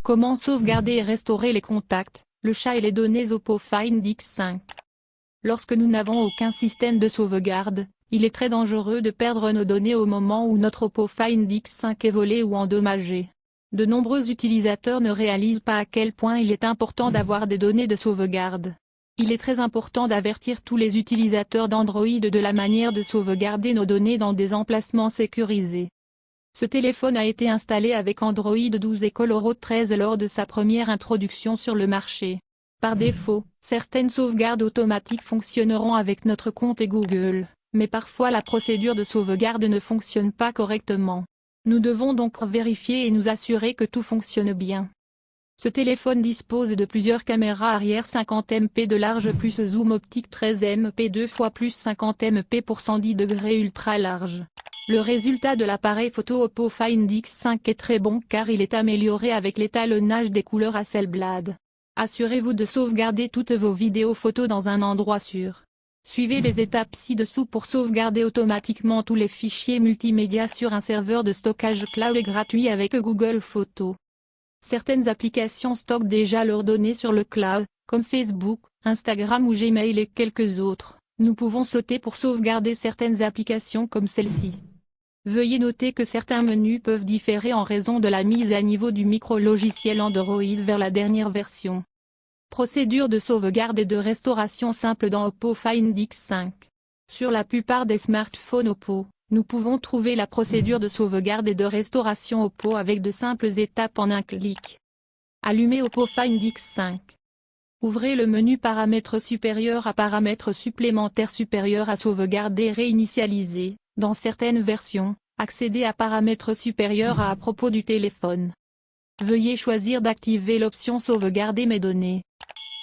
Comment sauvegarder et restaurer les contacts, le chat et les données Oppo Find X5. Lorsque nous n'avons aucun système de sauvegarde, il est très dangereux de perdre nos données au moment où notre Oppo Find X5 est volé ou endommagé. De nombreux utilisateurs ne réalisent pas à quel point il est important d'avoir des données de sauvegarde. Il est très important d'avertir tous les utilisateurs d'Android de la manière de sauvegarder nos données dans des emplacements sécurisés. Ce téléphone a été installé avec Android 12 et ColorOS 13 lors de sa première introduction sur le marché. Par défaut, certaines sauvegardes automatiques fonctionneront avec notre compte Google, mais parfois la procédure de sauvegarde ne fonctionne pas correctement. Nous devons donc vérifier et nous assurer que tout fonctionne bien. Ce téléphone dispose de plusieurs caméras arrière 50 MP de large plus zoom optique 13 MP 2 fois plus 50 MP pour 110 degrés ultra large. Le résultat de l'appareil photo Oppo Find X5 est très bon car il est amélioré avec l'étalonnage des couleurs Hasselblad. Assurez-vous de sauvegarder toutes vos vidéos photos dans un endroit sûr. Suivez les étapes ci-dessous pour sauvegarder automatiquement tous les fichiers multimédia sur un serveur de stockage cloud gratuit avec Google Photos. Certaines applications stockent déjà leurs données sur le cloud, comme Facebook, Instagram ou Gmail et quelques autres. Nous pouvons sauter pour sauvegarder certaines applications comme celle-ci. Veuillez noter que certains menus peuvent différer en raison de la mise à niveau du micro-logiciel Android vers la dernière version. Procédure de sauvegarde et de restauration simple dans Oppo Find X5. Sur la plupart des smartphones Oppo, nous pouvons trouver la procédure de sauvegarde et de restauration Oppo avec de simples étapes en un clic. Allumez Oppo Find X5. Ouvrez le menu Paramètres supérieurs à Paramètres supplémentaires supérieurs à sauvegarder et réinitialiser. Dans certaines versions, accédez à Paramètres supérieurs à propos du téléphone. Veuillez choisir d'activer l'option Sauvegarder mes données.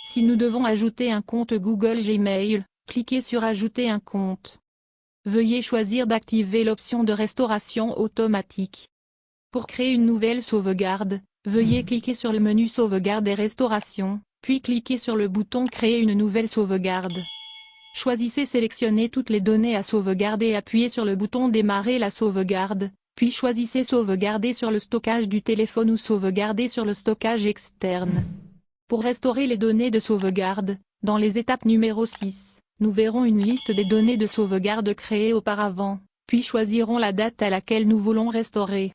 Si nous devons ajouter un compte Google Gmail, cliquez sur Ajouter un compte. Veuillez choisir d'activer l'option de restauration automatique. Pour créer une nouvelle sauvegarde, veuillez cliquer sur le menu Sauvegarde et Restauration, puis cliquez sur le bouton Créer une nouvelle sauvegarde. Choisissez Sélectionner toutes les données à sauvegarder et appuyez sur le bouton Démarrer la sauvegarde, puis choisissez Sauvegarder sur le stockage du téléphone ou Sauvegarder sur le stockage externe. Pour restaurer les données de sauvegarde, dans les étapes numéro 6, nous verrons une liste des données de sauvegarde créées auparavant, puis choisirons la date à laquelle nous voulons restaurer.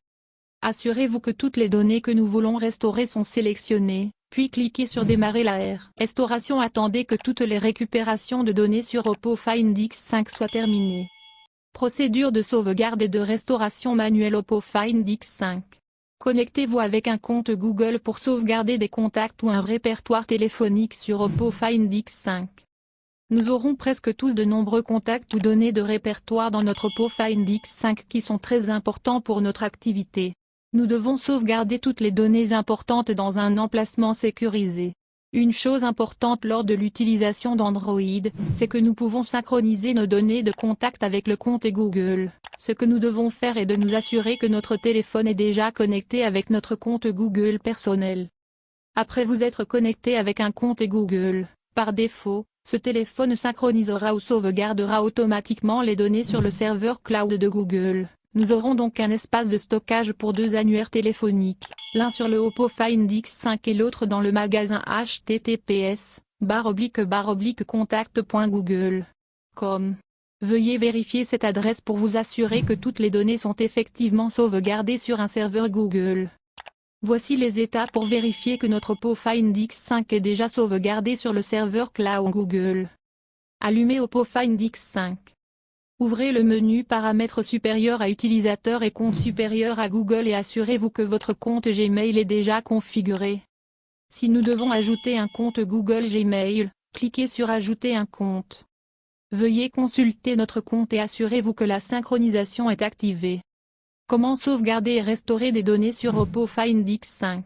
Assurez-vous que toutes les données que nous voulons restaurer sont sélectionnées, puis cliquez sur Démarrer la restauration. Attendez que toutes les récupérations de données sur Oppo Find X5 soient terminées. Procédure de sauvegarde et de restauration manuelle Oppo Find X5. Connectez-vous avec un compte Google pour sauvegarder des contacts ou un répertoire téléphonique sur Oppo Find X5. Nous aurons presque tous de nombreux contacts ou données de répertoire dans notre Oppo Find X5 qui sont très importants pour notre activité. Nous devons sauvegarder toutes les données importantes dans un emplacement sécurisé. Une chose importante lors de l'utilisation d'Android, c'est que nous pouvons synchroniser nos données de contact avec le compte Google. Ce que nous devons faire est de nous assurer que notre téléphone est déjà connecté avec notre compte Google personnel. Après vous être connecté avec un compte Google, par défaut, ce téléphone synchronisera ou sauvegardera automatiquement les données sur le serveur cloud de Google. Nous aurons donc un espace de stockage pour deux annuaires téléphoniques, l'un sur le Oppo Find X5 et l'autre dans le magasin https://contact.google.com. Veuillez vérifier cette adresse pour vous assurer que toutes les données sont effectivement sauvegardées sur un serveur Google. Voici les étapes pour vérifier que notre Oppo Find X5 est déjà sauvegardé sur le serveur cloud Google. Allumez Oppo Find X5. Ouvrez le menu Paramètres supérieurs à utilisateur et compte supérieur à Google et assurez-vous que votre compte Gmail est déjà configuré. Si nous devons ajouter un compte Google Gmail, cliquez sur Ajouter un compte. Veuillez consulter notre compte et assurez-vous que la synchronisation est activée. Comment sauvegarder et restaurer des données sur Oppo Find X5?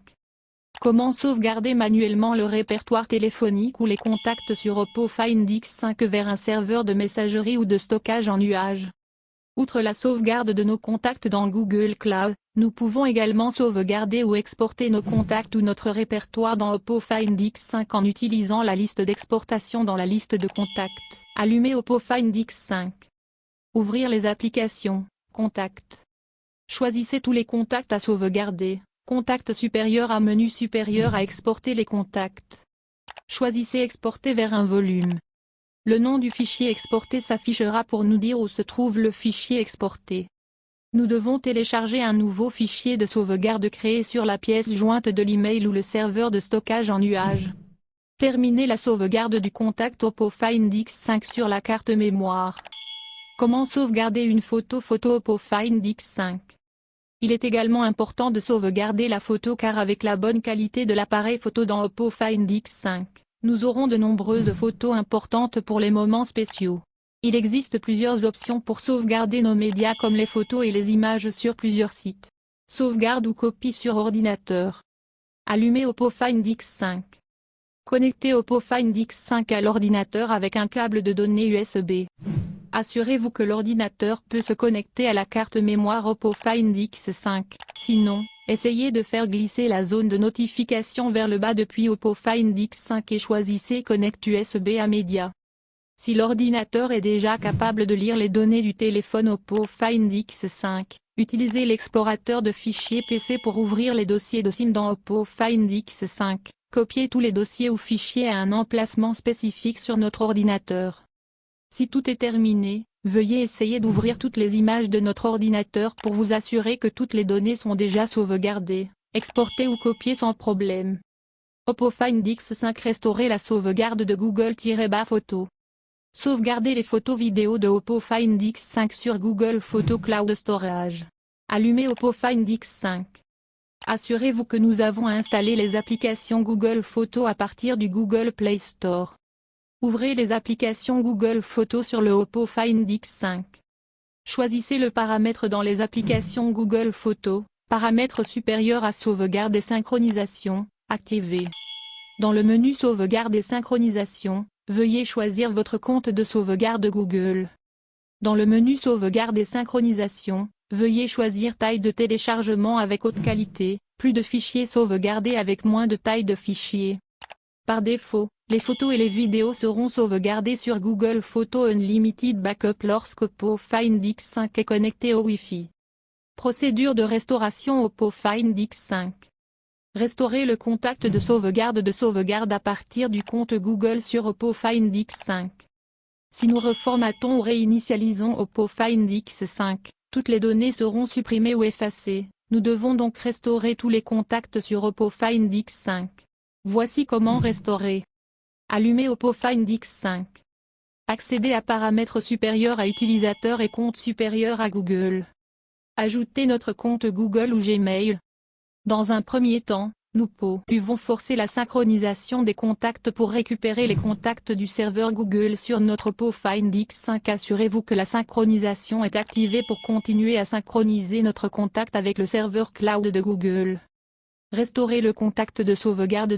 Comment sauvegarder manuellement le répertoire téléphonique ou les contacts sur Oppo Find X5 vers un serveur de messagerie ou de stockage en nuage? Outre la sauvegarde de nos contacts dans Google Cloud, nous pouvons également sauvegarder ou exporter nos contacts ou notre répertoire dans Oppo Find X5 en utilisant la liste d'exportation dans la liste de contacts. Allumez Oppo Find X5. Ouvrir les applications, Contacts. Choisissez tous les contacts à sauvegarder. Contact supérieur à menu supérieur à exporter les contacts. Choisissez exporter vers un volume. Le nom du fichier exporté s'affichera pour nous dire où se trouve le fichier exporté. Nous devons télécharger un nouveau fichier de sauvegarde créé sur la pièce jointe de l'email ou le serveur de stockage en nuage. Terminez la sauvegarde du contact Oppo Find X5 sur la carte mémoire. Comment sauvegarder une photo Oppo Find X5? Il est également important de sauvegarder la photo car avec la bonne qualité de l'appareil photo dans Oppo Find X5, nous aurons de nombreuses photos importantes pour les moments spéciaux. Il existe plusieurs options pour sauvegarder nos médias comme les photos et les images sur plusieurs sites. Sauvegarde ou copie sur ordinateur. Allumez Oppo Find X5. Connectez Oppo Find X5 à l'ordinateur avec un câble de données USB. Assurez-vous que l'ordinateur peut se connecter à la carte mémoire Oppo Find X5. Sinon, essayez de faire glisser la zone de notification vers le bas depuis Oppo Find X5 et choisissez Connect USB à média. Si l'ordinateur est déjà capable de lire les données du téléphone Oppo Find X5, utilisez l'explorateur de fichiers PC pour ouvrir les dossiers de SIM dans Oppo Find X5. Copiez tous les dossiers ou fichiers à un emplacement spécifique sur notre ordinateur. Si tout est terminé, veuillez essayer d'ouvrir toutes les images de notre ordinateur pour vous assurer que toutes les données sont déjà sauvegardées, exportées ou copiées sans problème. Oppo Find X5 Restaurer la sauvegarde de Google-Photos. Sauvegarder les photos vidéo de Oppo Find X5 sur Google Photo Cloud Storage. Allumez Oppo Find X5. Assurez-vous que nous avons installé les applications Google Photos à partir du Google Play Store. Ouvrez les applications Google Photos sur le Oppo Find X5. Choisissez le paramètre dans les applications Google Photos, paramètre supérieur à sauvegarde et synchronisation, activé. Dans le menu sauvegarde et synchronisation, veuillez choisir votre compte de sauvegarde Google. Dans le menu sauvegarde et synchronisation, veuillez choisir taille de téléchargement avec haute qualité, plus de fichiers sauvegardés avec moins de taille de fichiers. Par défaut, les photos et les vidéos seront sauvegardées sur Google Photos Unlimited Backup lorsque Oppo Find X5 est connecté au Wi-Fi. Procédure de restauration Oppo Find X5. Restaurer le contact de sauvegarde à partir du compte Google sur Oppo Find X5. Si nous reformatons ou réinitialisons Oppo Find X5, toutes les données seront supprimées ou effacées. Nous devons donc restaurer tous les contacts sur Oppo Find X5. Voici comment restaurer. Allumez Oppo Find X5. Accédez à paramètres supérieurs à utilisateur et compte supérieur à Google. Ajoutez notre compte Google ou Gmail. Dans un premier temps, nous pouvons forcer la synchronisation des contacts pour récupérer les contacts du serveur Google sur notre Oppo Find X5. Assurez-vous que la synchronisation est activée pour continuer à synchroniser notre contact avec le serveur cloud de Google. Restaurer le contact de sauvegarde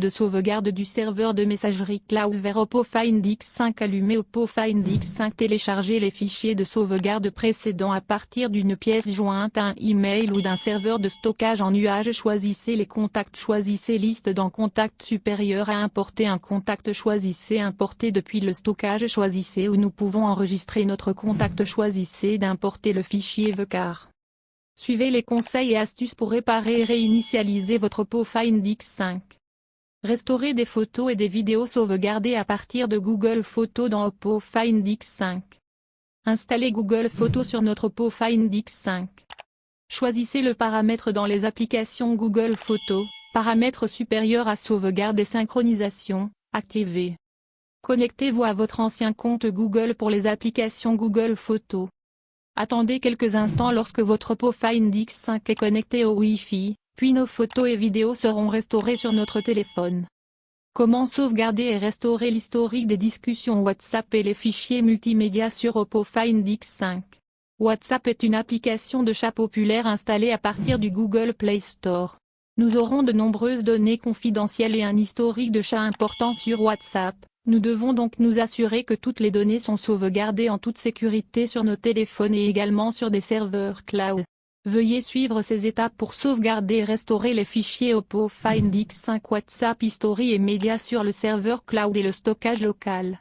du serveur de messagerie cloud vers Oppo Find X5. Allumez Oppo Find X5. Téléchargez les fichiers de sauvegarde précédents à partir d'une pièce jointe à un email ou d'un serveur de stockage en nuage. Choisissez les contacts. Choisissez liste dans contact supérieur à importer un contact. Choisissez importer depuis le stockage. Choisissez où nous pouvons enregistrer notre contact. Choisissez d'importer le fichier VCAR. Suivez les conseils et astuces pour réparer et réinitialiser votre Oppo Find X5. Restaurer des photos et des vidéos sauvegardées à partir de Google Photos dans Oppo Find X5. Installez Google Photos sur notre Oppo Find X5. Choisissez le paramètre dans les applications Google Photos, paramètre supérieur à sauvegarde et synchronisation, activé. Connectez-vous à votre ancien compte Google pour les applications Google Photos. Attendez quelques instants lorsque votre Oppo Find X5 est connecté au Wi-Fi, puis nos photos et vidéos seront restaurées sur notre téléphone. Comment sauvegarder et restaurer l'historique des discussions WhatsApp et les fichiers multimédia sur Oppo Find X5? WhatsApp est une application de chat populaire installée à partir du Google Play Store. Nous aurons de nombreuses données confidentielles et un historique de chat important sur WhatsApp. Nous devons donc nous assurer que toutes les données sont sauvegardées en toute sécurité sur nos téléphones et également sur des serveurs cloud. Veuillez suivre ces étapes pour sauvegarder et restaurer les fichiers Oppo Find X5 WhatsApp History et médias sur le serveur cloud et le stockage local.